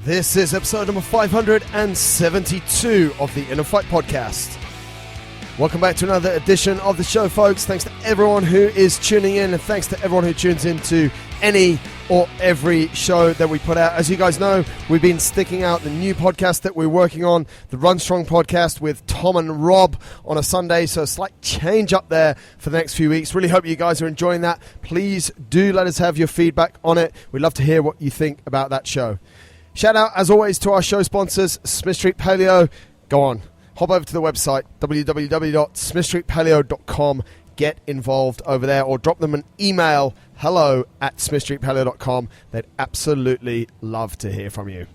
This is episode number 572 of the InnerFight podcast. Welcome back to another edition of the show, folks. Thanks to everyone who is tuning in, and thanks to everyone who tunes into any or every show that we put out. As you guys know, we've been sticking out the new podcast that we're working on, the Run Strong podcast with Tom and Rob on a Sunday, so a slight change up there for the next few weeks. Really hope you guys are enjoying that. Please do let us have your feedback on it. We'd love to hear what you think about that show. Shout out, as always, to our show sponsors, Smith Street Paleo. Go on, hop over to the website, www.smithstreetpaleo.com. Get involved over there, or drop them an email, hello@smithstreetpaleo.com. They'd absolutely love to hear from you.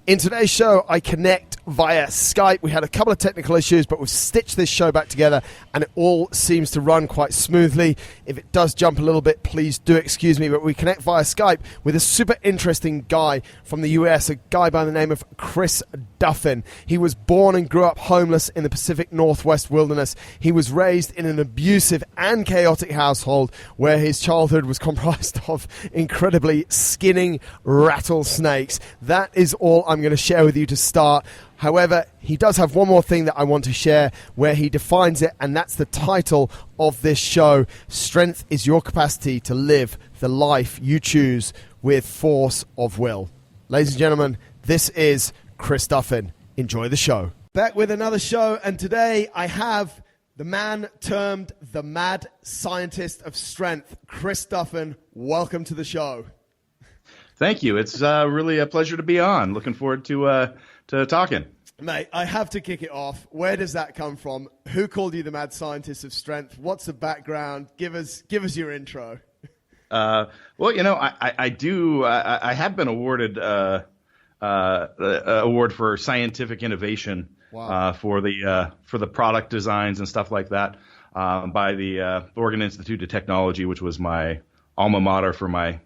In today's show, I connect via Skype. We had a couple of technical issues, but we've stitched this show back together, and it all seems to run quite smoothly. If it does jump a little bit, please do excuse me, but we connect via Skype with a super interesting guy from the US, a guy by the name of Chris Duffin. He was born and grew up homeless in the Pacific Northwest wilderness. He was raised in an abusive and chaotic household where his childhood was comprised of incredibly skinning rattlesnakes. That is all I'm going to share with you to start. However, he does have one more thing that I want to share where he defines it, and that's the title of this show. Strength is your capacity to live the life you choose with force of will. Ladies and gentlemen, this is Chris Duffin. Enjoy the show. Back with another show, and today I have the man termed the mad scientist of strength, Chris Duffin. Welcome to the show. Thank you. It's really a pleasure to be on. Looking forward to talking. Mate, I have to kick it off. Where does that come from? Who called you the mad scientist of strength? What's the background? Give us your intro. Well, you know, I have been awarded an award for scientific innovation. Wow. For the product designs and stuff like that by the Oregon Institute of Technology, which was my alma mater for my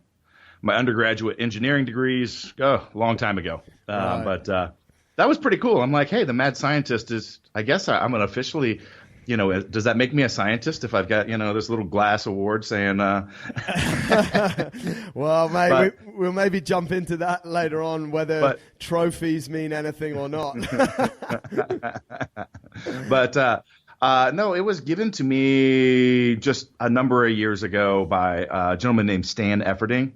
undergraduate engineering degrees a long time ago. Right. But that was pretty cool. I'm like, hey, the mad scientist is, I guess I'm going to officially, you know, does that make me a scientist if I've got, you know, this little glass award saying... Well, mate, we'll maybe jump into that later on, whether trophies mean anything or not. But no, it was given to me just a number of years ago by a gentleman named Stan Efferding.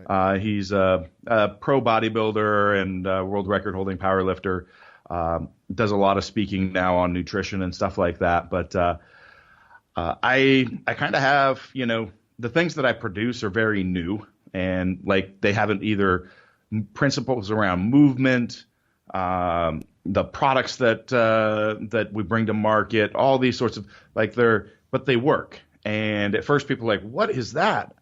Right. He's a pro bodybuilder and world record holding powerlifter. Does a lot of speaking now on nutrition and stuff like that. But I kind of have, you know, the things that I produce are very new, and like they haven't either principles around movement, the products that we bring to market, all these sorts of but they work. And at first people are like, what is that?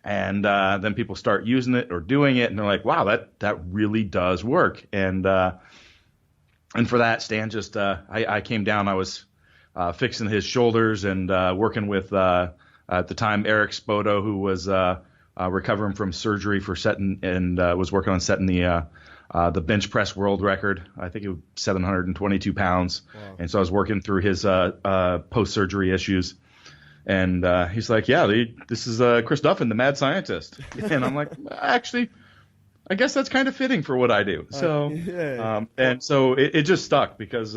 And then people start using it or doing it, and they're like, wow, that really does work. And for that, Stan just I came down. I was fixing his shoulders and working with at the time Eric Spoto, who was recovering from surgery for setting and was working on setting the bench press world record. I think it was 722 pounds. Wow. And so I was working through his post surgery issues. And he's like, yeah, this is Chris Duffin, the mad scientist. And I'm like, actually, I guess that's kind of fitting for what I do. So, and so it just stuck because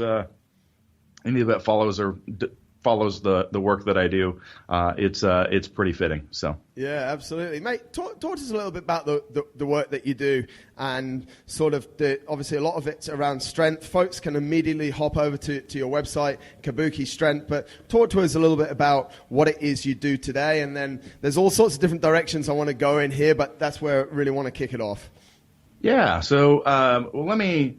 any that follows the work that I do, it's pretty fitting. So yeah, absolutely, mate. Talk to us a little bit about the work that you do, and sort of obviously a lot of it's around strength. Folks can immediately hop over to your website, Kabuki Strength, but talk to us a little bit about what it is you do today, and then there's all sorts of different directions I want to go in here, but that's where I really want to kick it off. Yeah. So well, let me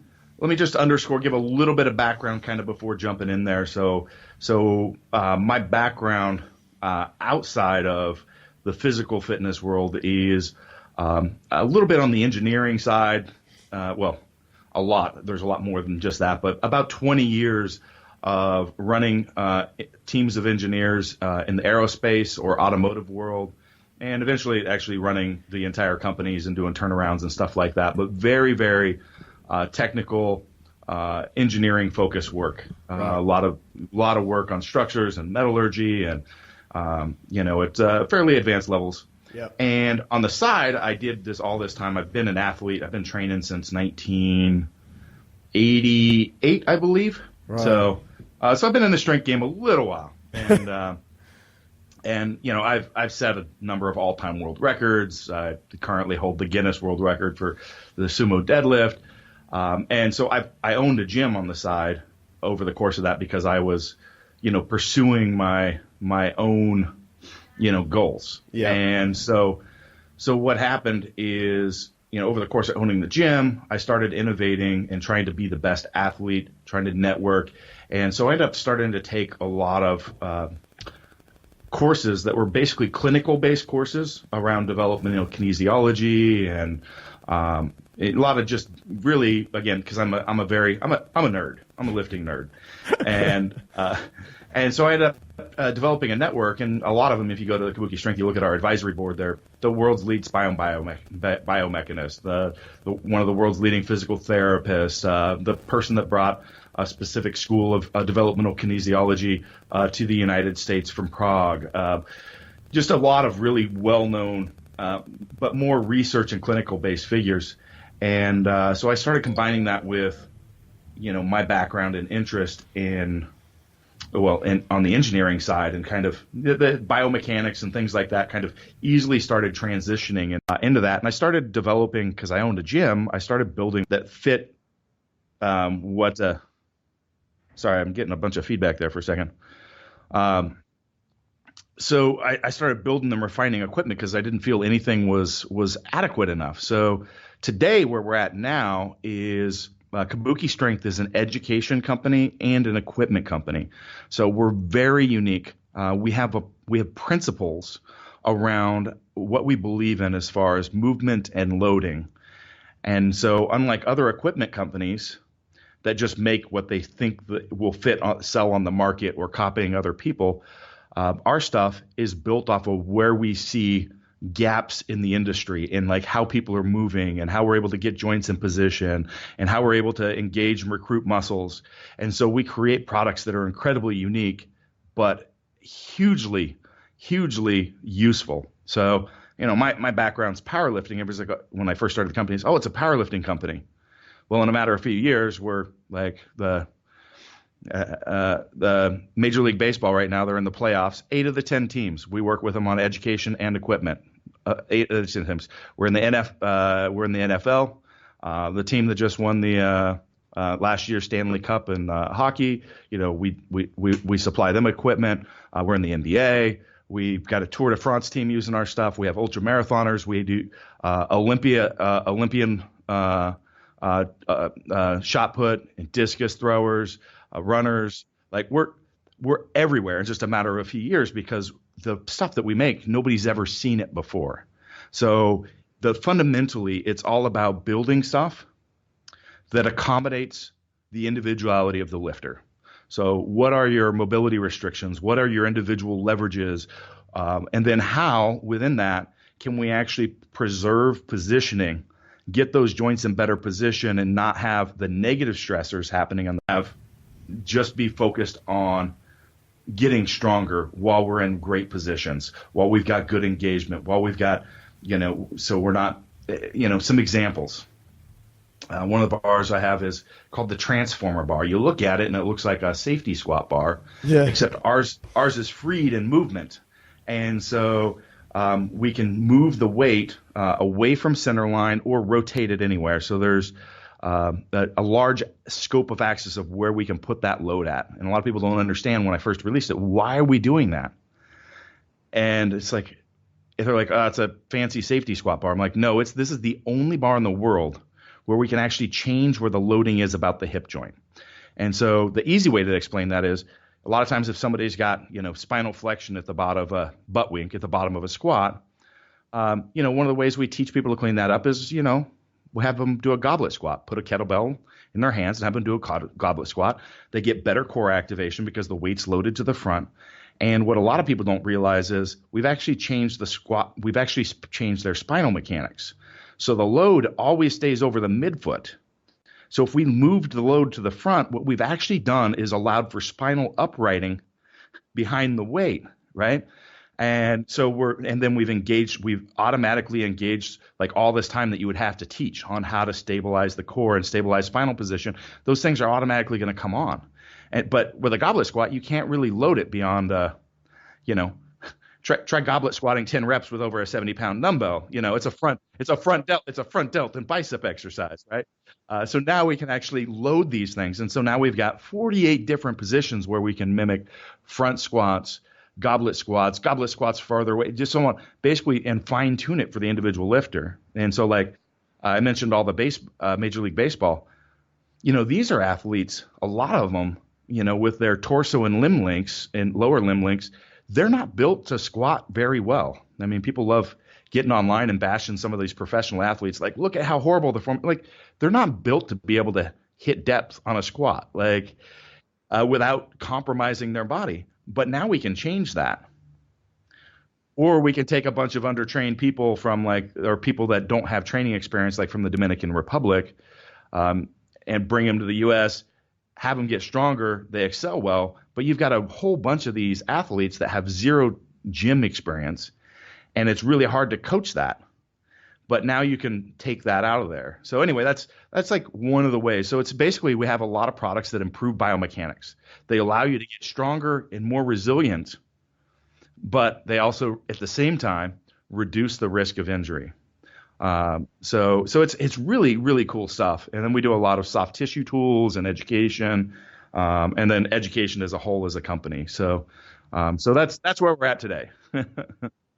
just underscore, give a little bit of background kind of before jumping in there. So my background outside of the physical fitness world is a little bit on the engineering side. Well, a lot. There's a lot more than just that, but about 20 years of running teams of engineers in the aerospace or automotive world, and eventually actually running the entire companies and doing turnarounds and stuff like that. But very, very technical, engineering focused work. Right. A lot of work on structures and metallurgy and at fairly advanced levels. Yep. And on the side, I did this all this time. I've been an athlete. I've been training since 1988, I believe. Right. So I've been in the strength game a little while. And I've set a number of all-time world records. I currently hold the Guinness World Record for the sumo deadlift. And so I owned a gym on the side over the course of that because I was, pursuing my own, goals. Yeah. And so what happened is, over the course of owning the gym, I started innovating and trying to be the best athlete, trying to network. And so I ended up starting to take a lot of courses that were basically clinical-based courses around developmental kinesiology and a lot of just really, again, because I'm a nerd. I'm a lifting nerd, and so I ended up developing a network, and a lot of them, if you go to the Kabuki Strength, you look at our advisory board, they're the world's lead biomechanist, one of the world's leading physical therapists, the person that brought a specific school of developmental kinesiology to the United States from Prague. Just a lot of really well-known, but more research and clinical-based figures. And so I started combining that with, my background and interest on the engineering side, and kind of the biomechanics and things like that kind of easily started transitioning into that. And I started developing, because I owned a gym, I started building that fit sorry, I'm getting a bunch of feedback there for a second. So I started building and refining equipment because I didn't feel anything was adequate enough. So today, where we're at now is Kabuki Strength is an education company and an equipment company. So we're very unique. We have principles around what we believe in as far as movement and loading. And so unlike other equipment companies that just make what they think that will sell on the market or copying other people, our stuff is built off of where we see gaps in the industry in like how people are moving and how we're able to get joints in position and how we're able to engage and recruit muscles. And so we create products that are incredibly unique, but hugely, hugely useful. So, my background's powerlifting. Everybody's like, when I first started the company, it's a powerlifting company. Well, in a matter of a few years, we're like the Major League Baseball right now. They're in the playoffs. 8 of the 10 teams, we work with them on education and equipment. 8 of the 10 teams. We're in the NFL. The team that just won the last year's Stanley Cup in hockey. We supply them equipment. We're in the NBA. We've got a Tour de France team using our stuff. We have ultra marathoners. We do Olympian shot put and discus throwers, runners. Like we're everywhere in just a matter of a few years because the stuff that we make, nobody's ever seen it before. So fundamentally, it's all about building stuff that accommodates the individuality of the lifter. So what are your mobility restrictions? What are your individual leverages? And then how, within that, can we actually preserve positioning, get those joints in better position, and not have the negative stressors happening just be focused on getting stronger while we're in great positions, while we've got good engagement, while we've got, so we're not, some examples. One of the bars I have is called the Transformer bar. You look at it and it looks like a safety squat bar, except ours is freed in movement. And so we can move the weight away from center line or rotate it anywhere. So there's a large scope of axis of where we can put that load at. And a lot of people don't understand when I first released it, why are we doing that? And it's like, if they're like, it's a fancy safety squat bar. I'm like, no, this is the only bar in the world where we can actually change where the loading is about the hip joint. And so the easy way to explain that is a lot of times if somebody's got, spinal flexion at the bottom of a butt wink at the bottom of a squat, one of the ways we teach people to clean that up is, we'll have them do a goblet squat, put a kettlebell in their hands and have them do a goblet squat. They get better core activation because the weight's loaded to the front. And what a lot of people don't realize is we've actually changed the squat. We've actually changed their spinal mechanics. So the load always stays over the midfoot. So if we moved the load to the front, what we've actually done is allowed for spinal uprighting behind the weight, right? And then we've automatically engaged like all this time that you would have to teach on how to stabilize the core and stabilize spinal position. Those things are automatically going to come on. But with a goblet squat, you can't really load it beyond, try goblet squatting 10 reps with over a 70-pound dumbbell. It's a front delt and bicep exercise, right? So now we can actually load these things. And so now we've got 48 different positions where we can mimic front squats, goblet squats farther away, just so on, basically, and fine tune it for the individual lifter. And so like I mentioned all the Major League Baseball, these are athletes, a lot of them, with their torso and limb lengths and lower limb lengths, they're not built to squat very well. I mean, people love getting online and bashing some of these professional athletes. Like, look at how horrible the form. Like, they're not built to be able to hit depth on a squat, like without compromising their body. But now we can change that. Or we can take a bunch of undertrained people or people that don't have training experience, like from the Dominican Republic, and bring them to the U.S., have them get stronger, they excel well, but you've got a whole bunch of these athletes that have zero gym experience, and it's really hard to coach that. But now you can take that out of there. So anyway, that's like one of the ways. So it's basically we have a lot of products that improve biomechanics. They allow you to get stronger and more resilient, but they also, at the same time, reduce the risk of injury. So it's really, really cool stuff. And then we do a lot of soft tissue tools and education, and then education as a whole as a company. So that's where we're at today.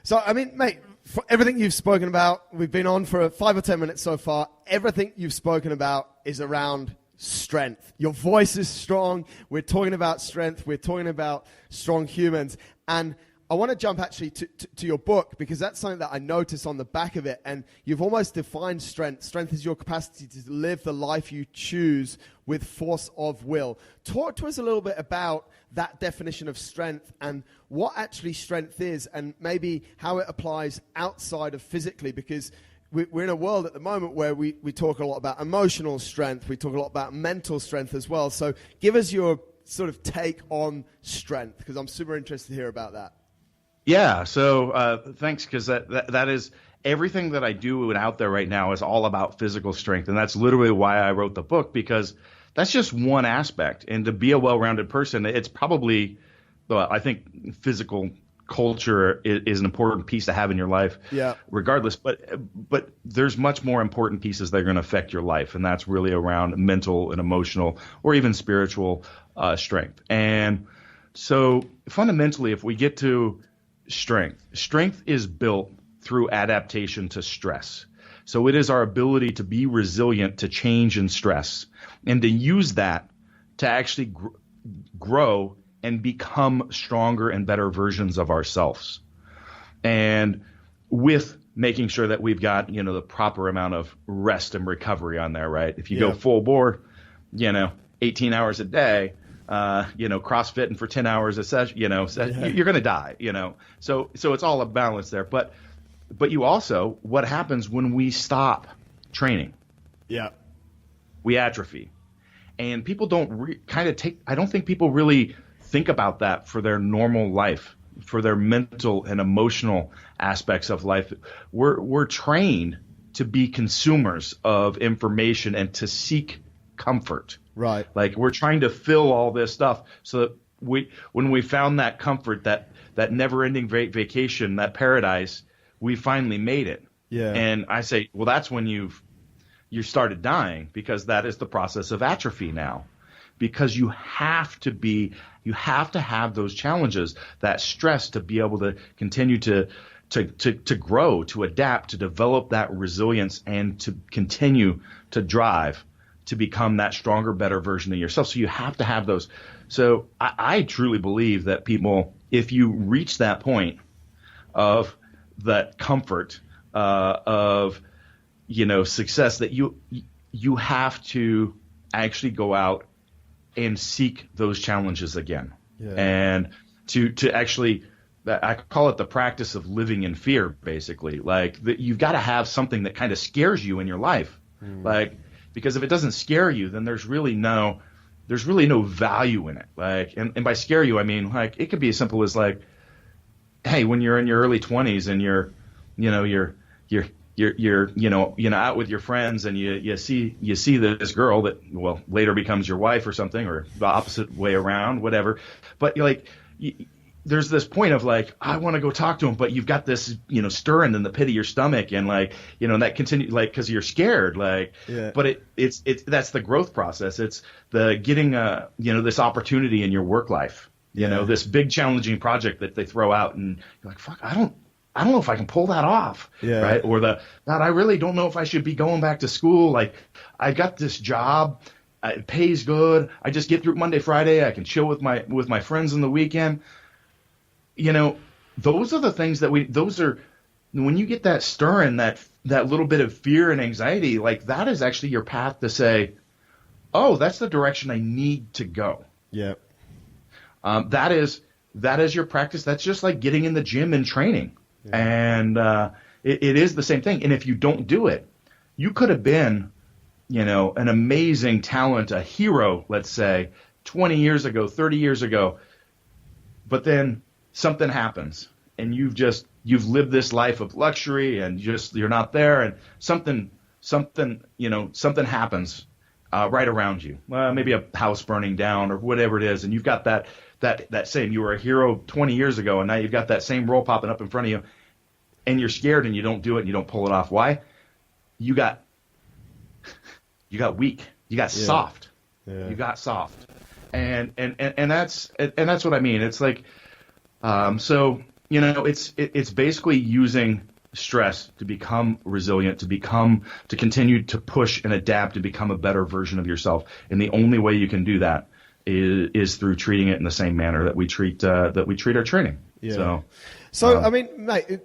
So, I mean, mate, for everything you've spoken about, we've been on for 5 or 10 minutes so far. Everything you've spoken about is around strength. Your voice is strong. We're talking about strength. We're talking about strong humans. And I want to jump actually to your book, because that's something that I noticed on the back of it. And you've almost defined strength. Strength is your capacity to live the life you choose with force of will. Talk to us a little bit about that definition of strength and what actually strength is, and maybe how it applies outside of physically, because we're in a world at the moment where we talk a lot about emotional strength. We talk a lot about mental strength as well. So give us your sort of take on strength, because I'm super interested to hear about that. Yeah. So thanks, because that is everything that I do and out there right now is all about physical strength. And that's literally why I wrote the book, because that's just one aspect. And to be a well-rounded person, it's probably, well, I think physical culture is an important piece to have in your life, regardless. But there's much more important pieces that are going to affect your life. And that's really around mental and emotional or even spiritual strength. And so fundamentally, if we get to strength is built through adaptation to stress. So it is our ability to be resilient to change and stress, and to use that to actually grow and become stronger and better versions of ourselves. And with making sure that we've got, the proper amount of rest and recovery on there, right? If you go full bore, 18 hours a day, CrossFitting for 10 hours a session, you're going to die, So it's all a balance there. But you also, what happens when we stop training? Yeah. We atrophy. And people don't I don't think people really think about that for their normal life, for their mental and emotional aspects of life. We're trained to be consumers of information and to seek comfort. Right. Like, we're trying to fill all this stuff so that when we found that comfort, that never-ending vacation, that paradise, we finally made it. Yeah. And I say, well, that's when you started dying, because that is the process of atrophy now. Because you have to have those challenges, that stress, to be able to continue to grow, to adapt, to develop that resilience, and to continue to drive to become that stronger, better version of yourself. So you have to have those. So I truly believe that people, if you reach that point of that comfort, of success, that you have to actually go out and seek those challenges again. Yeah. And to actually, I call it the practice of living in fear, basically. Like, you've got to have something that kind of scares you in your life. Like, because if it doesn't scare you, then there's really no value in it. Like, and by scare you, I mean, like, it could be as simple as, like, hey, when you're in your early 20s and you're out with your friends and you see this girl that, well, later becomes your wife or something, or the opposite way around, whatever. But there's this point of like, I want to go talk to him, but you've got this, stirring in the pit of your stomach, and that continue, because you're scared, but it's that's the growth process. It's the getting this opportunity in your work life, this big challenging project that they throw out, and you're like, fuck, I don't know if I can pull that off, right? Or God, I really don't know if I should be going back to school. Like, I got this job, it pays good, I just get through Monday, Friday, I can chill with my friends on the weekend. Those are the things when you get that stirring, that little bit of fear and anxiety, like that is actually your path to say, oh, that's the direction I need to go. Yeah. That is your practice. That's just like getting in the gym and training. Yeah. And it is the same thing. And if you don't do it, you could have been, an amazing talent, a hero, let's say, 20 years ago, 30 years ago, but then something happens and you've lived this life of luxury and you're not there, and something happens right around you. Maybe a house burning down or whatever it is, and you've got that same, you were a hero 20 years ago, and now you've got that same role popping up in front of you, and you're scared and you don't do it and you don't pull it off. Why? You got weak. You got soft. Yeah. You got soft. And that's what I mean. It's like, it's basically using stress to become resilient, to continue to push and adapt, to become a better version of yourself. And the only way you can do that is through treating it in the same manner that we treat our training. Yeah. So I mean, mate,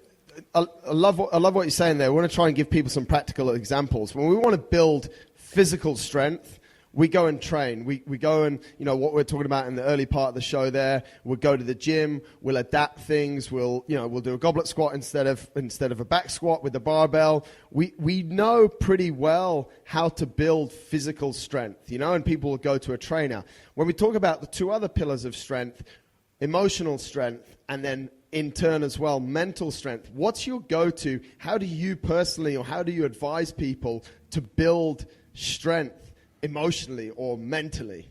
I love what you're saying there. We want to try and give people some practical examples. When we want to build physical strength, we go and train. We go and, what we're talking about in the early part of the show there, we'll go to the gym, we'll adapt things, we'll do a goblet squat instead of a back squat with the barbell. We know pretty well how to build physical strength, and people will go to a trainer. When we talk about the two other pillars of strength, emotional strength, and then in turn as well, mental strength, what's your go-to? How do you personally, or how do you advise people to build strength emotionally or mentally?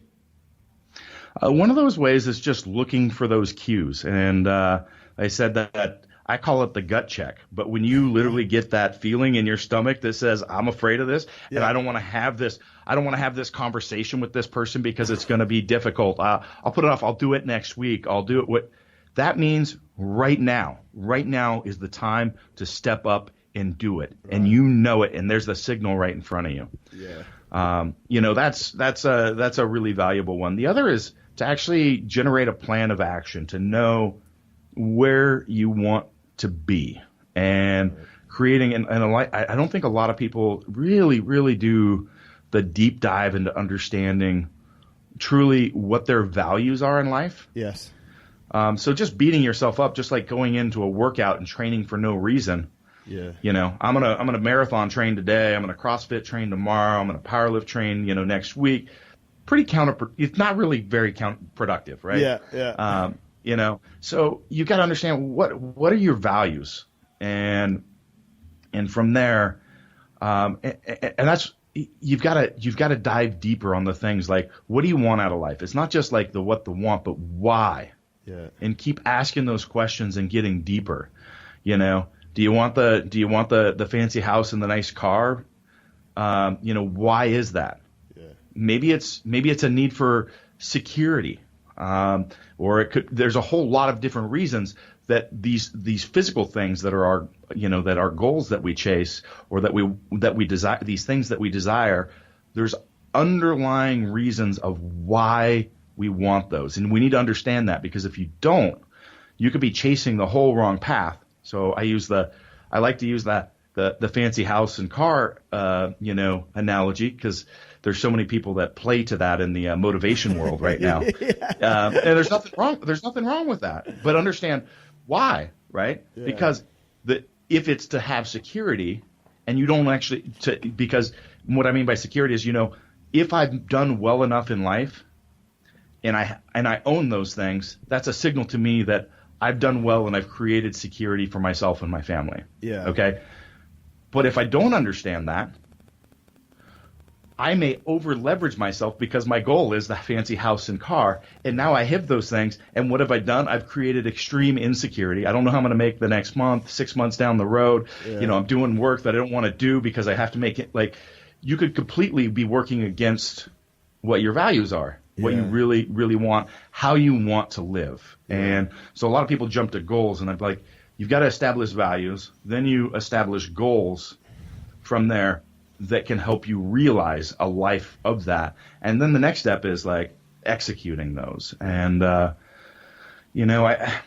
One of those ways is just looking for those cues. And I said that I call it the gut check. But when you literally get that feeling in your stomach that says, I'm afraid of this, and I don't want to have this conversation with this person because it's going to be difficult. I'll put it off. I'll do it next week. I'll do it. That means right now is the time to step up and do it. Right. And it. And there's the signal right in front of you. Yeah. That's a really valuable one. The other is to actually generate a plan of action, to know where you want to be, and creating I don't think a lot of people really, really do the deep dive into understanding truly what their values are in life. Yes. So just beating yourself up, just like going into a workout and training for no reason. Yeah. I'm gonna marathon train today. I'm gonna CrossFit train tomorrow. I'm gonna powerlift train, next week. It's not really very counterproductive, right? Yeah. Yeah. So you got to understand what are your values, and from there, and that's you've got to dive deeper on the things like, what do you want out of life? It's not just like the want, but why. Yeah. And keep asking those questions and getting deeper. Do you want the fancy house and the nice car? Why is that? Yeah. Maybe it's a need for security, or there's a whole lot of different reasons that these physical things that are our goals that we chase, or that we desire, these things that we desire, there's underlying reasons of why we want those, and we need to understand that, because if you don't, you could be chasing the whole wrong path. So I like to use the fancy house and car, analogy, because there's so many people that play to that in the motivation world right now. And there's nothing wrong. There's nothing wrong with that. But understand why, right? Yeah. Because if it's to have security, and you don't because what I mean by security is, if I've done well enough in life, and I own those things, that's a signal to me that I've done well and I've created security for myself and my family. Yeah. Okay. But if I don't understand that, I may over leverage myself because my goal is the fancy house and car. And now I have those things. And what have I done? I've created extreme insecurity. I don't know how I'm going to make the next month, 6 months down the road. Yeah. You know, I'm doing work that I don't want to do because I have to make it. Like, you could completely be working against what your values are, what you really, really want, how you want to live. Yeah. And so a lot of people jump to goals, and I'm like, you've got to establish values. Then you establish goals from there that can help you realize a life of that. And then the next step is like executing those. And, you know, I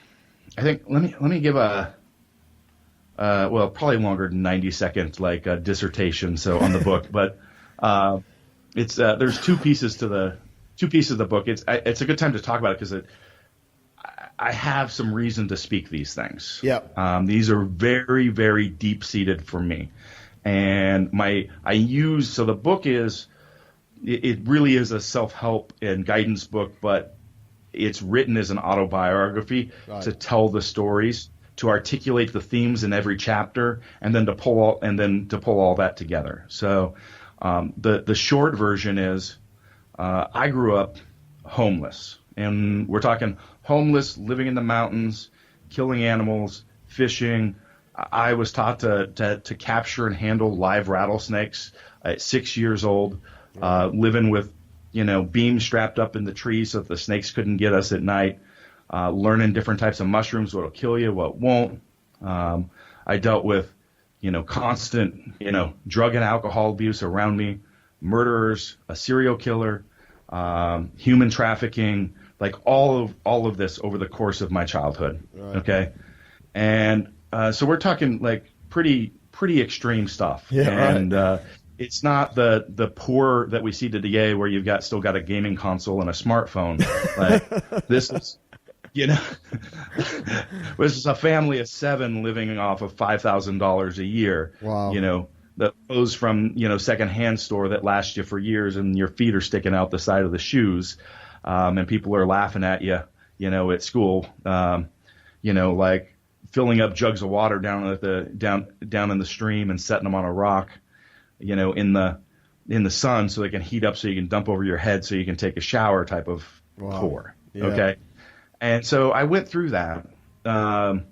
think, let me give a, well, probably longer than 90 seconds, like a dissertation. So on the book, but, it's, there's two pieces of the book. It's a good time to talk about it because I have some reason to speak these things. Yeah. These are very, very deep seated for me. And so the book it really is a self-help and guidance book, but it's written as an autobiography to tell the stories, to articulate the themes in every chapter, and then to pull all that together. So, the short version is, I grew up homeless, and we're talking homeless, living in the mountains, killing animals, fishing. I was taught to capture and handle live rattlesnakes at 6 years old, living with, beams strapped up in the trees so that the snakes couldn't get us at night, learning different types of mushrooms, what'll kill you, what won't. I dealt with, constant, drug and alcohol abuse around me, murderers, a serial killer, human trafficking, like all of this over the course of my childhood. Right. Okay. And, so we're talking like pretty extreme stuff. Yeah, and it's not the poor that we see today where you've still got a gaming console and a smartphone. Like this is, this is a family of 7 living off of $5,000 a year. Wow. The clothes from secondhand store that last you for years, and your feet are sticking out the side of the shoes, and people are laughing at you, at school, like filling up jugs of water down in the stream and setting them on a rock, in the sun so they can heat up so you can dump over your head so you can take a shower type of poor. Yeah. Okay. And so I went through that. And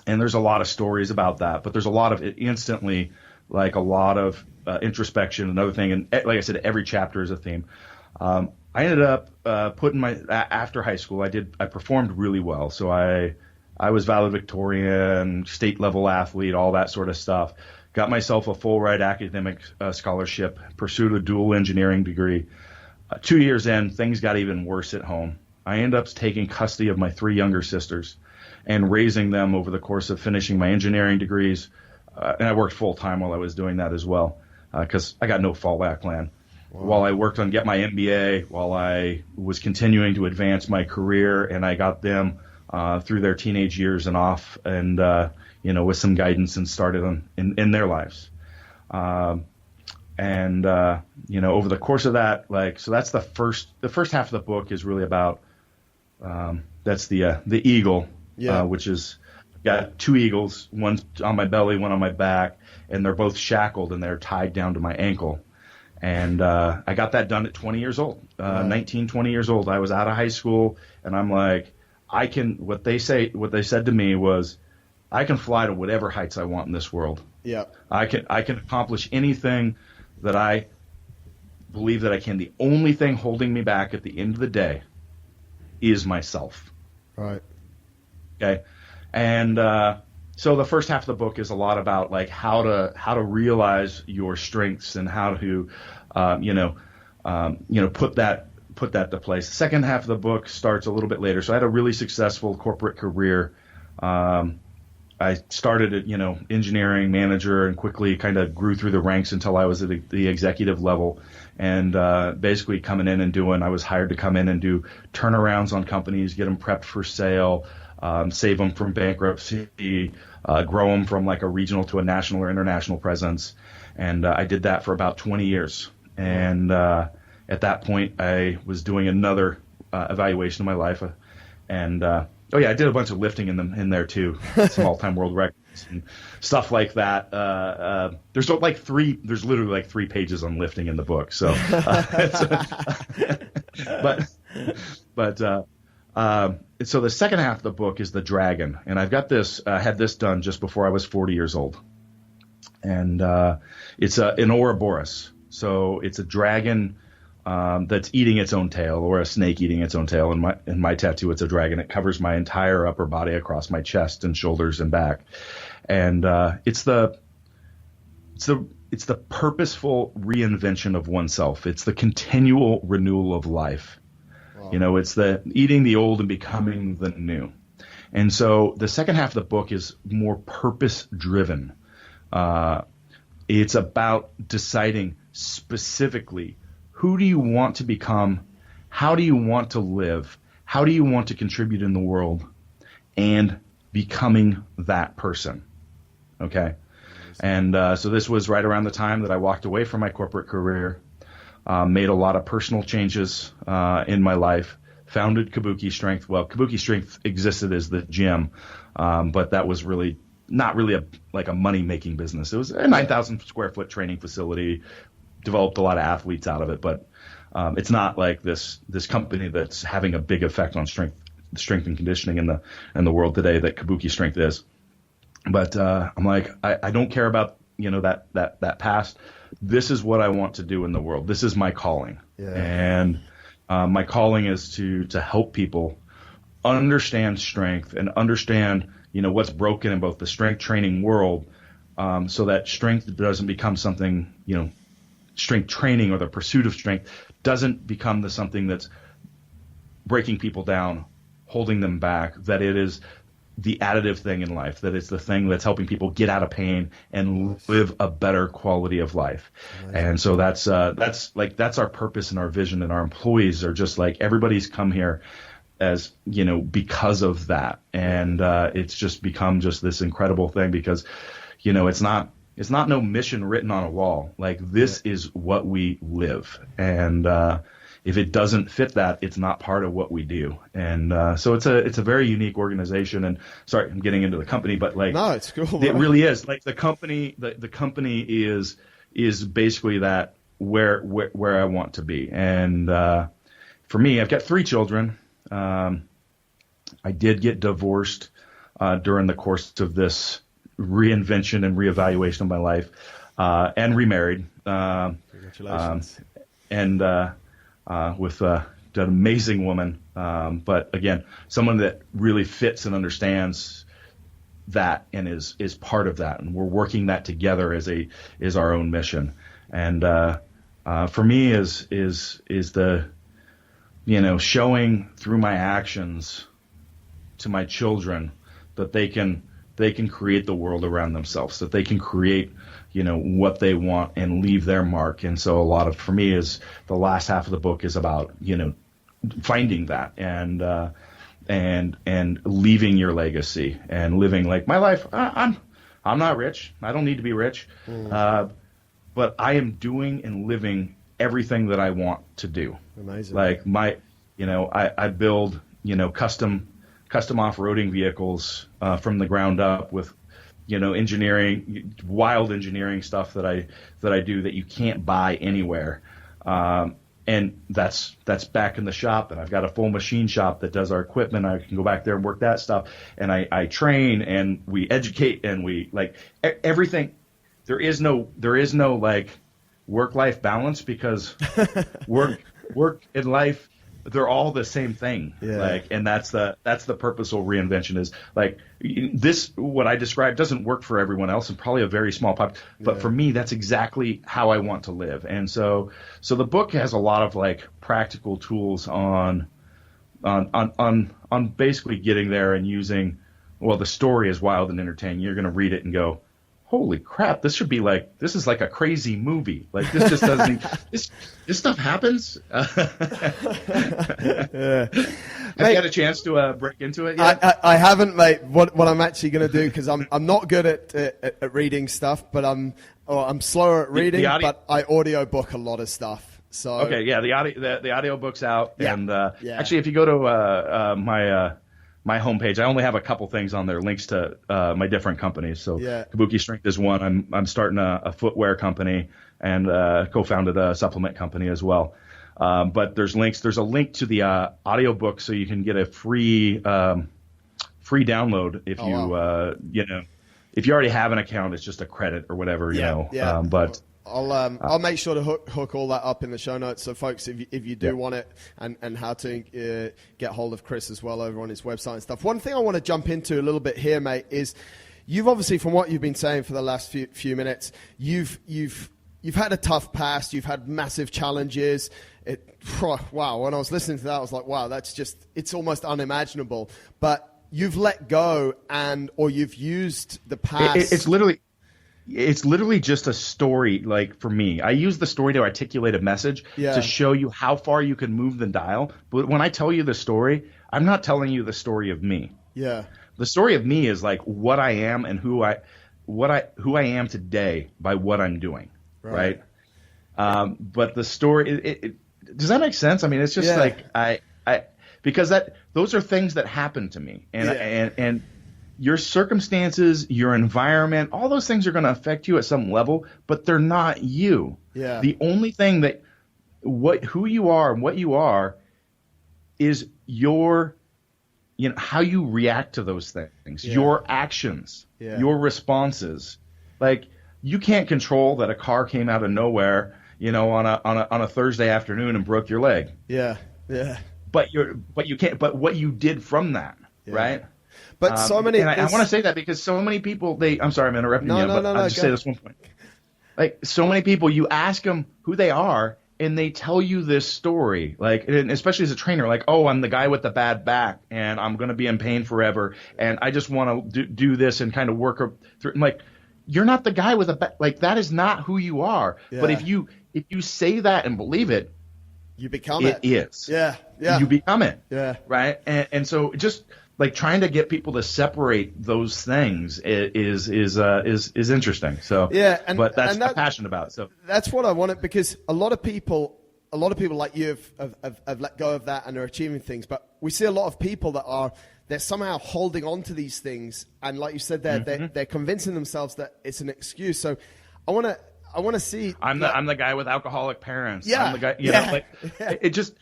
there's a lot of stories about that, but there's a lot of it instantly, like a lot of introspection, another thing. And like I said, every chapter is a theme. I ended up after high school, I performed really well. So I was valedictorian, state level athlete, all that sort of stuff. Got myself a full ride academic scholarship, pursued a dual engineering degree. 2 years in, things got even worse at home. I ended up taking custody of my 3 younger sisters and raising them over the course of finishing my engineering degrees. And I worked full time while I was doing that as well, because I got no fallback plan. Wow. While I worked on get my MBA, while I was continuing to advance my career, and I got them through their teenage years and off, and with some guidance, and started in their lives. Over the course of that, so that's the first half of the book is really about that's the eagle, which is got 2 eagles, one's on my belly, one on my back, and they're both shackled and they're tied down to my ankle. And I got that done at 20 years old, 19, 20 years old. I was out of high school, and I'm like, what they said to me was, I can fly to whatever heights I want in this world. Yeah. I can accomplish anything that I believe that I can. The only thing holding me back at the end of the day is myself. Right. Okay. And so the first half of the book is a lot about like how to realize your strengths and how to put that to place. The second half of the book starts a little bit later. So I had a really successful corporate career. I started at, engineering manager, and quickly kind of grew through the ranks until I was at the executive level, and basically I was hired to come in and do turnarounds on companies, get them prepped for sale, save them from bankruptcy, grow them from like a regional to a national or international presence. And I did that for about 20 years. And at that point, I was doing another evaluation of my life, and Oh yeah, I did a bunch of lifting in there too, some all-time world records and stuff like that. There's literally like 3 pages on lifting in the book. So, so the second half of the book is the dragon, and I've got this had this done just before I was 40 years old, and it's an Ouroboros. So it's a dragon that's eating its own tail, or a snake eating its own tail. In my tattoo, it's a dragon. It covers my entire upper body across my chest and shoulders and back. And it's the purposeful reinvention of oneself. It's the continual renewal of life. Wow. It's the eating the old and becoming the new. And so the second half of the book is more purpose driven. It's about deciding specifically, who do you want to become? How do you want to live? How do you want to contribute in the world? And becoming that person. Okay. And so this was right around the time that I walked away from my corporate career, made a lot of personal changes in my life, founded Kabuki Strength. Well, Kabuki Strength existed as the gym, but that was really not really a money-making business. It was a 9,000 square foot training facility. Developed a lot of athletes out of it, but it's not like this company that's having a big effect on strength and conditioning in the world today that Kabuki Strength is. But I'm like, I don't care about that past. This is what I want to do in the world. This is my calling, and my calling is to help people understand strength and understand what's broken in both the strength training world, so that strength doesn't become something strength training or the pursuit of strength doesn't become something that's breaking people down, holding them back, that it is the additive thing in life, that it's the thing that's helping people get out of pain and live a better quality of life. And so that's our purpose and our vision, and our employees are just like, everybody's come here as, because of that. And it's just become just this incredible thing because, it's not no mission written on a wall. Like, this is what we live. And if it doesn't fit that, it's not part of what we do. And so it's a very unique organization. And sorry, I'm getting into the company, but no, it's cool. It really is. Like, the company is basically that where I want to be. And for me, I've got 3 children. I did get divorced during the course of this reinvention and reevaluation of my life, and remarried. Congratulations. And with an amazing woman. But again, someone that really fits and understands that and is part of that. And we're working that together as our own mission. And for me is the, showing through my actions to my children that they can create the world around themselves, that they can create, what they want and leave their mark. And so for me is the last half of the book is about, finding that and leaving your legacy and living like my life. I'm not rich. I don't need to be rich. But I am doing and living everything that I want to do. Amazing. Like I build, custom off-roading vehicles from the ground up with, wild engineering stuff that I do that you can't buy anywhere. And that's back in the shop, and I've got a full machine shop that does our equipment. I can go back there and work that stuff, and I train and we educate and we everything. There is no work-life balance because work and life, they're all the same thing. Yeah. And that's the purposeful reinvention is this, what I described doesn't work for everyone else and probably a very small population, but for me, that's exactly how I want to live. And so the book has a lot of practical tools on basically getting there and using, the story is wild and entertaining. You're going to read it and go, holy crap, this should be this is like a crazy movie. This just doesn't, this stuff happens. Have you had a chance to break into it yet? I haven't, mate. What I'm actually going to do, because I'm not good at reading stuff, but I'm slower at reading, but I audiobook a lot of stuff. So okay, yeah, the audio book's out, yeah. and actually, if you go to my homepage. I only have a couple things on there, links to my different companies. So Kabuki Strength is one. I'm starting a footwear company and co-founded a supplement company as well. But there's links. There's a link to the audiobook, so you can get a free download if if you already have an account. It's just a credit or whatever, but I'll make sure to hook all that up in the show notes. So folks, if you do want it and how to get hold of Chris as well over on his website and stuff. One thing I want to jump into a little bit here, mate, is you've obviously, from what you've been saying for the last few minutes, you've had a tough past. You've had massive challenges. Wow. When I was listening to that, I was like, wow, it's almost unimaginable. But you've let go or you've used the past. It's literally just a story. Like for me, I use the story to articulate a message to show you how far you can move the dial. But when I tell you the story, I'm not telling you the story of me. Yeah. The story of me is like what I am and who I am today by what I'm doing. Right. But the story, does that make sense? I mean, it's just like because those are things that happen to me, and your circumstances, your environment, all those things are going to affect you at some level, but they're not you. Yeah. The only thing who you are and what you are is how you react to those things, your actions, your responses. Like you can't control that a car came out of nowhere, on a Thursday afternoon and broke your leg. Yeah. Yeah. But you can't. But what you did from that, right? But so many. And I want to say that because so many people. I'm sorry, I'm interrupting you. But I'll just say this one point. Like so many people, you ask them who they are, and they tell you this story. Like, and especially as a trainer, like, oh, I'm the guy with the bad back, and I'm going to be in pain forever, and I just want to do this and kind of work through. I'm like, you're not the guy with a back. Like that is not who you are. Yeah. But if you say that and believe it. You become it. It is. Yeah. Yeah. You become it. Yeah. Right. And so just like trying to get people to separate those things is interesting. So but that's what I'm passionate about. So that's what I wanted, because a lot of people like you have let go of that and are achieving things. But we see a lot of people that they're somehow holding on to these things, and like you said, they're convincing themselves that it's an excuse. So I want to see. I'm the guy with alcoholic parents. Yeah. I'm the guy, it just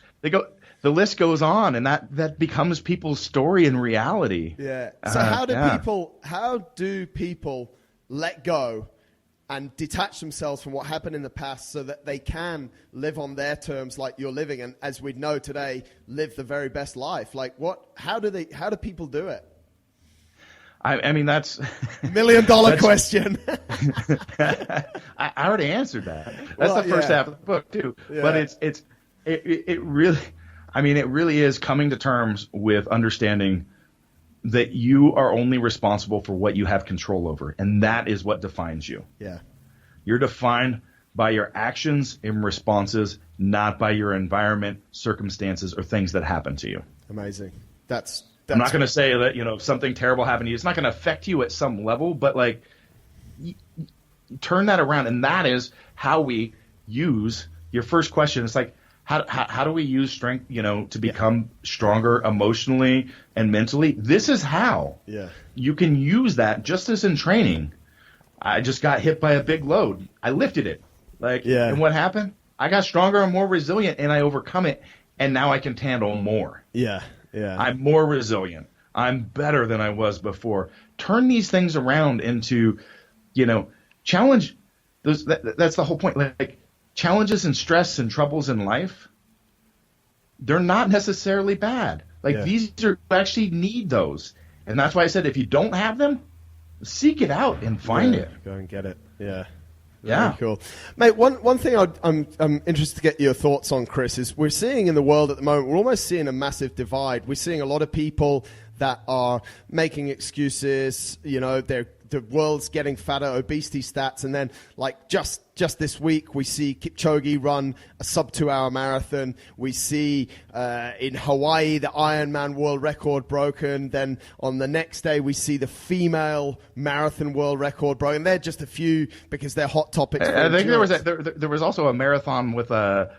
the list goes on, and that becomes people's story and reality. Yeah. So how do people let go and detach themselves from what happened in the past so that they can live on their terms like you're living, and as we know today, live the very best life? Like how do people do it? I mean, that's $1 million question. I already answered that. That's the first half of the book too. Yeah. But it really, I mean, it really is coming to terms with understanding that you are only responsible for what you have control over, and that is what defines you. Yeah. You're defined by your actions and responses, not by your environment, circumstances, or things that happen to you. Amazing. I'm not going to say that, if something terrible happened to you, it's not going to affect you at some level, but like turn that around. And that is how we use your first question. It's like, how do we use strength, to become stronger emotionally and mentally? This is how you can use that just as in training. I just got hit by a big load. I lifted it. And what happened? I got stronger and more resilient, and I overcome it. And now I can handle more. Yeah. Yeah. I'm more resilient. I'm better than I was before. Turn these things around into, challenge. That's the whole point. Like challenges and stress and troubles in life, they're not necessarily bad. These you actually need those. And that's why I said if you don't have them, seek it out and find it. Go and get it. Yeah. Yeah. Very cool. Mate, one thing I'm interested to get your thoughts on, Chris, is we're seeing in the world at the moment, we're almost seeing a massive divide. We're seeing a lot of people that are making excuses, the world's getting fatter, obesity stats, and then just just this week, we see Kipchoge run a sub 2-hour marathon. We see in Hawaii the Ironman world record broken. Then on the next day, we see the female marathon world record broken. They're just a few because they're hot topics. I think there was also a marathon with a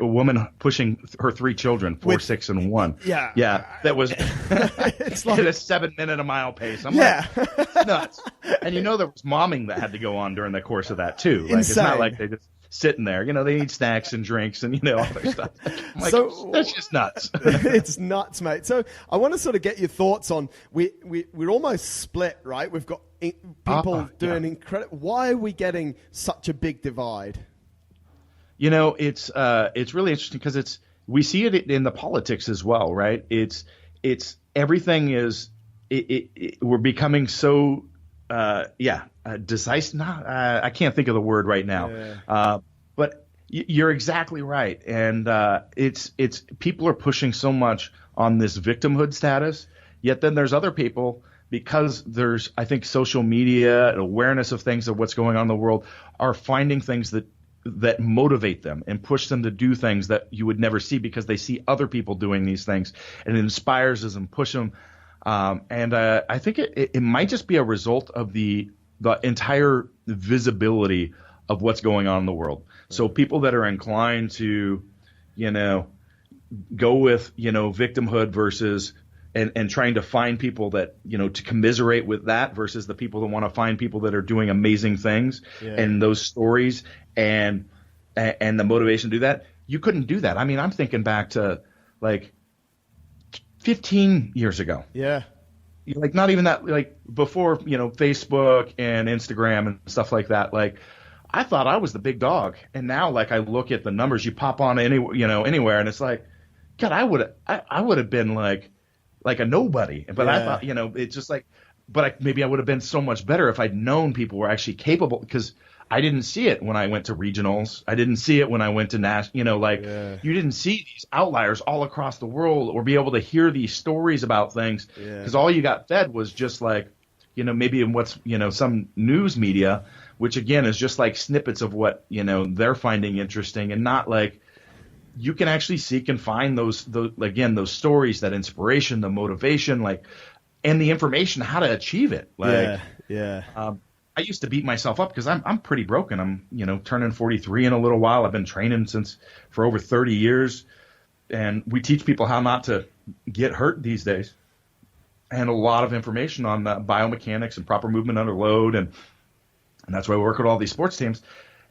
woman pushing her 3 children, 4, 6, and 1. Yeah, that was it's like, at a 7-minute a mile pace. I'm like, it's nuts. And there was momming that had to go on during the course of that too. Like, it's not like they just sitting there. They need snacks and drinks and all their stuff. I'm like, so that's just nuts. It's nuts, mate. So I want to sort of get your thoughts on we're almost split, right? We've got people doing incredible. Why are we getting such a big divide? It's really interesting because we see it in the politics as well, right? It's everything is we're becoming so decisive. I can't think of the word right now, but you're exactly right, and it's people are pushing so much on this victimhood status, yet then there's other people, because there's, I think, social media and awareness of things, of what's going on in the world, are finding things that motivate them and push them to do things that you would never see because they see other people doing these things, and it inspires them, push them. And I think it might just be a result of the entire visibility of what's going on in the world. So people that are inclined to, go with, victimhood versus and trying to find people that, to commiserate with that versus the people that want to find people that are doing amazing things and those stories and the motivation to do that. You couldn't do that. I mean, I'm thinking back to like 15 years ago. Yeah. Like not even that, like before, Facebook and Instagram and stuff like that. Like I thought I was the big dog. And now like I look at the numbers, you pop on anywhere and it's like, God, I would have been like a nobody. But I thought, it's just like, but maybe I would have been so much better if I'd known people were actually capable, because I didn't see it when I went to regionals. I didn't see it when I went to national, you didn't see these outliers all across the world or be able to hear these stories about things, because all you got fed was just like, maybe in what's, some news media, which again is just like snippets of what, they're finding interesting, and not like you can actually seek and find those stories, that inspiration, the motivation, and the information, how to achieve it. I used to beat myself up because I'm pretty broken. I'm, turning 43 in a little while. I've been training for over 30 years, and we teach people how not to get hurt these days, and a lot of information on biomechanics and proper movement under load, and that's why we work with all these sports teams.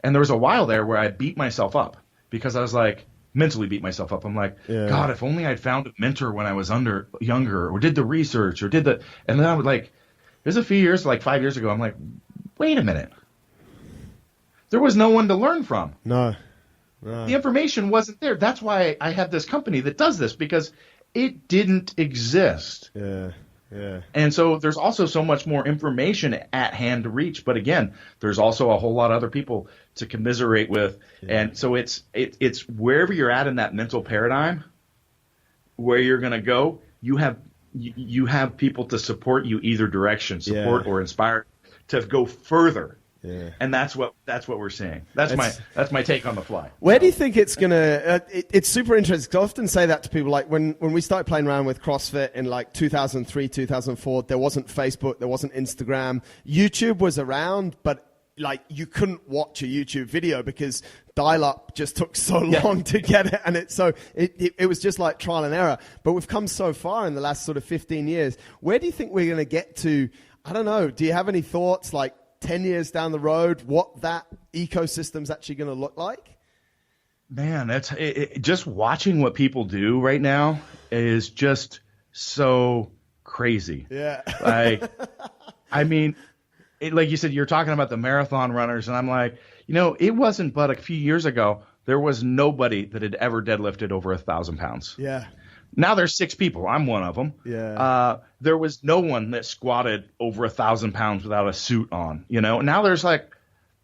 And there was a while there where I beat myself up because I was like, mentally beat myself up. I'm like, God, if only I'd found a mentor when I was younger, or did the research, or and then I would like, there's a few years, like 5 years ago, I'm like, wait a minute. There was no one to learn from. No. The information wasn't there. That's why I have this company that does this, because it didn't exist. Yeah. And so there's also so much more information at hand to reach. But again, there's also a whole lot of other people to commiserate with. Yeah. And so it's wherever you're at in that mental paradigm, where you're going to go, you have people to support you either direction, or inspire to go further. Yeah. And that's what we're seeing. That's my take on the fly. Where do you think it's gonna? It's super interesting, 'cause I often say that to people. Like when we started playing around with CrossFit in like 2003, 2004, there wasn't Facebook, there wasn't Instagram. YouTube was around, but like you couldn't watch a YouTube video because dial-up just took so long to get it, and it was just like trial and error. But we've come so far in the last sort of 15 years. Where do you think we're going to get to? I don't know. Do you have any thoughts, like 10 years down the road, what that ecosystem's actually going to look like? Man, that's just watching what people do right now is just so crazy. Yeah. Like, I mean, like you said, you're talking about the marathon runners, and I'm like, it wasn't but a few years ago, there was nobody that had ever deadlifted over 1,000 pounds. Yeah. Now there's 6 people. I'm one of them. Yeah. There was no one that squatted over 1,000 pounds without a suit on, Now there's like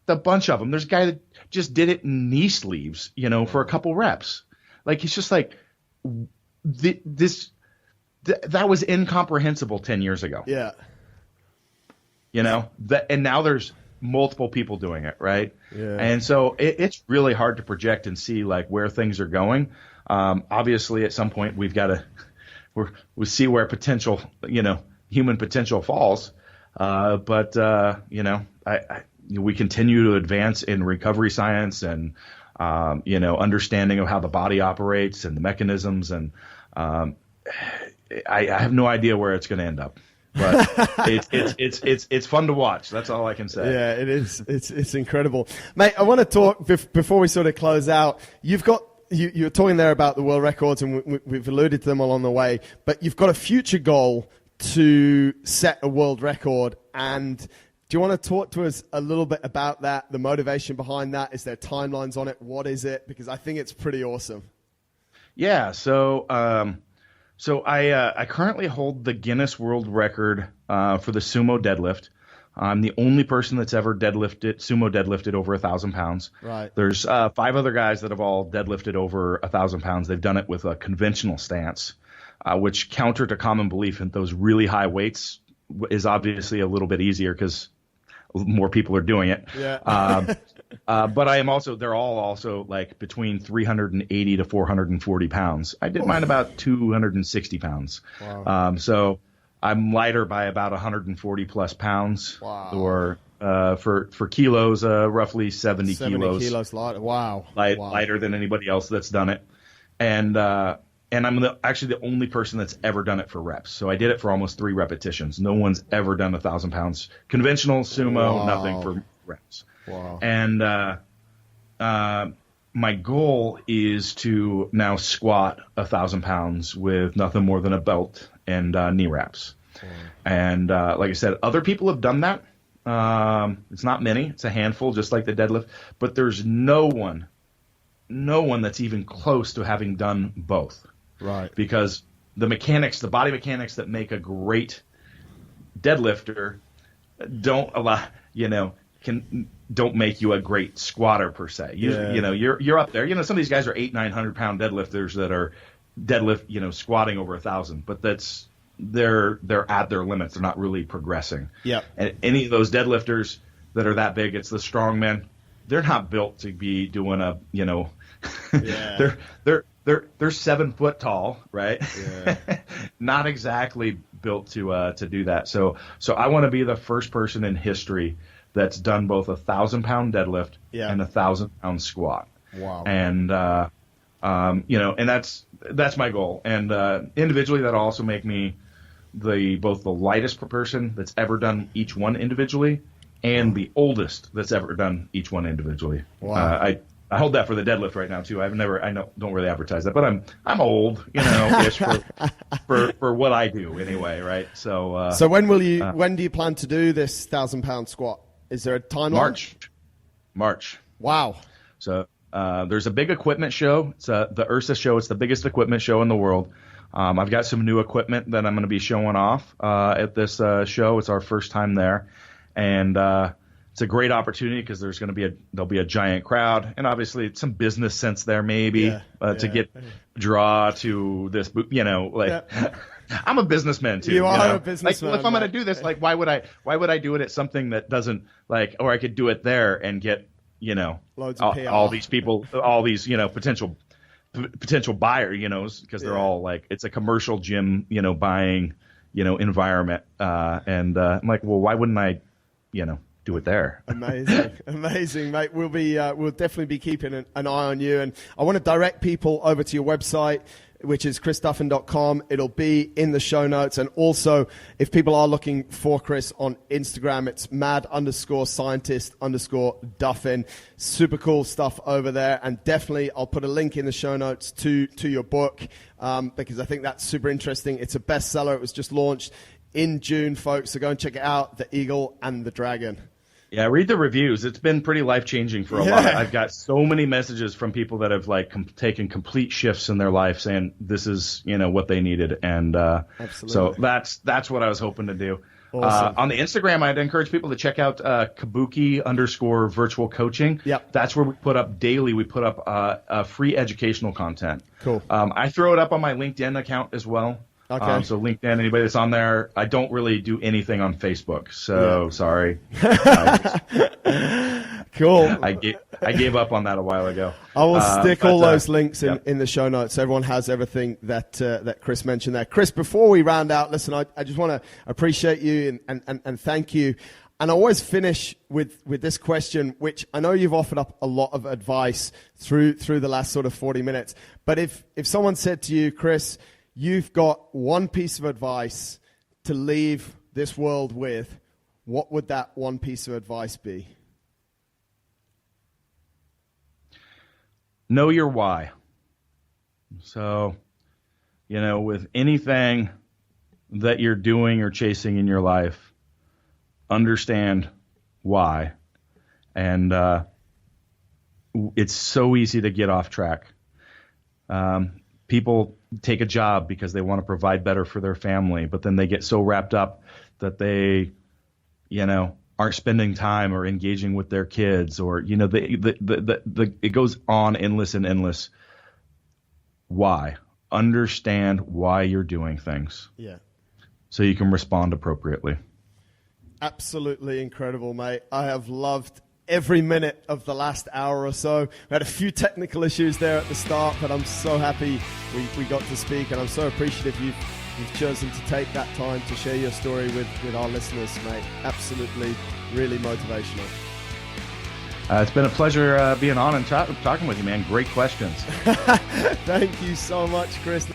a bunch of them. There's a guy that just did it in knee sleeves, for a couple reps. Like, it's just like that was incomprehensible 10 years ago. Yeah. And now there's multiple people doing it, right? Yeah. And so it's really hard to project and see like where things are going. Obviously, at some point we've got to we see where potential, human potential falls. But we continue to advance in recovery science and understanding of how the body operates and the mechanisms, and I have no idea where it's going to end up. But it's fun to watch. That's all I can say. Yeah, it is. It's incredible, mate. I want to talk before we sort of close out. You've got you're talking there about the world records, and we've alluded to them along the way. But you've got a future goal to set a world record. And do you want to talk to us a little bit about that? The motivation behind that? Is there timelines on it? What is it? Because I think it's pretty awesome. Yeah. So I currently hold the Guinness World Record for the sumo deadlift. I'm the only person that's ever sumo deadlifted over 1,000 pounds. Right. There's 5 other guys that have all deadlifted over 1,000 pounds. They've done it with a conventional stance, which counter to common belief in those really high weights is obviously a little bit easier because more people are doing it. Yeah. But they're all also like between 380 to 440 pounds. I did mine about 260 pounds. Wow. So I'm lighter by about 140 plus pounds. Wow. Or for kilos, roughly 70 kilos. 70 kilos lighter. Wow. Lighter than anybody else that's done it. And I'm actually the only person that's ever done it for reps. So I did it for almost 3 repetitions. No one's ever done 1,000 pounds. Conventional, sumo, Wow. nothing for reps. Wow. And my goal is to now squat 1,000 pounds with nothing more than a belt and knee wraps. Wow. And like I said, other people have done that. It's not many. It's a handful, just like the deadlift. But there's no one that's even close to having done both. Right. Because the body mechanics that make a great deadlifter don't make you a great squatter per se. You're up there. Some of these guys are 800-900 pound deadlifters that are squatting over 1,000, but they're at their limits. They're not really progressing. Yeah. And any of those deadlifters that are that big, it's the strong men. They're not built to be doing Yeah. They're 7 foot tall, right? Yeah. Not exactly built to do that. So I want to be the first person in history that's done both 1,000-pound deadlift and 1,000-pound squat. Wow. And and that's my goal. And individually, that'll also make me both the lightest person that's ever done each one individually, and the oldest that's ever done each one individually. Wow. I hold that for the deadlift right now too. Don't really advertise that, but I'm old, ish for what I do anyway, right? So when do you plan to do this 1,000-pound squat? Is there a timeline? March. Wow. So there's a big equipment show. It's the URSA show. It's the biggest equipment show in the world. I've got some new equipment that I'm going to be showing off at this show. It's our first time there, and it's a great opportunity because there'll be a giant crowd, and obviously some business sense there maybe to get draw to this. I'm a businnesman too. You are a businessman. Like, if I'm going to do this, like why would I do it at something that doesn't or I could do it there and get loads of PR. all these people, all these potential buyers, because they're all like, it's a commercial gym buying environment, and I'm like, well, why wouldn't I do it there? Amazing, mate. We'll definitely be keeping an eye on you, and I want to direct people over to your website, which is chrisduffin.com. It'll be in the show notes. And also, if people are looking for Chris on Instagram, it's mad_scientist_Duffin. Super cool stuff over there. And definitely, I'll put a link in the show notes to your book, because I think that's super interesting. It's a bestseller. It was just launched in June, folks. So go and check it out, The Eagle and the Dragon. Yeah, read the reviews. It's been pretty life-changing for a lot. I've got so many messages from people that have taken complete shifts in their life saying this is, what they needed. And so that's what I was hoping to do. Awesome. On the Instagram, I'd encourage people to check out Kabuki_virtual coaching. Yep. That's where we put up daily. We put up free educational content. Cool. I throw it up on my LinkedIn account as well. Okay. So LinkedIn, anybody that's on there. I don't really do anything on Facebook, so sorry. Cool. I gave up on that a while ago. I will stick all those links yeah. in the show notes. Everyone has everything that Chris mentioned there. Chris, before we round out, listen, I just want to appreciate you and thank you. And I always finish with this question, which I know you've offered up a lot of advice through the last sort of 40 minutes. But if someone said to you, Chris, you've got one piece of advice to leave this world with, what would that one piece of advice be? Know your why. So, with anything that you're doing or chasing in your life, understand why. And it's so easy to get off track. People take a job because they want to provide better for their family, but then they get so wrapped up that they, aren't spending time or engaging with their kids, or it goes on endless and endless. Why? Understand why you're doing things. Yeah. So you can respond appropriately. Absolutely incredible, mate. I have loved every minute of the last hour or so. We had a few technical issues there at the start, but I'm so happy we got to speak, and I'm so appreciative you've chosen to take that time to share your story with our listeners, mate. Absolutely, really motivational. It's been a pleasure being on and talking with you, man. Great questions. Thank you so much, Chris.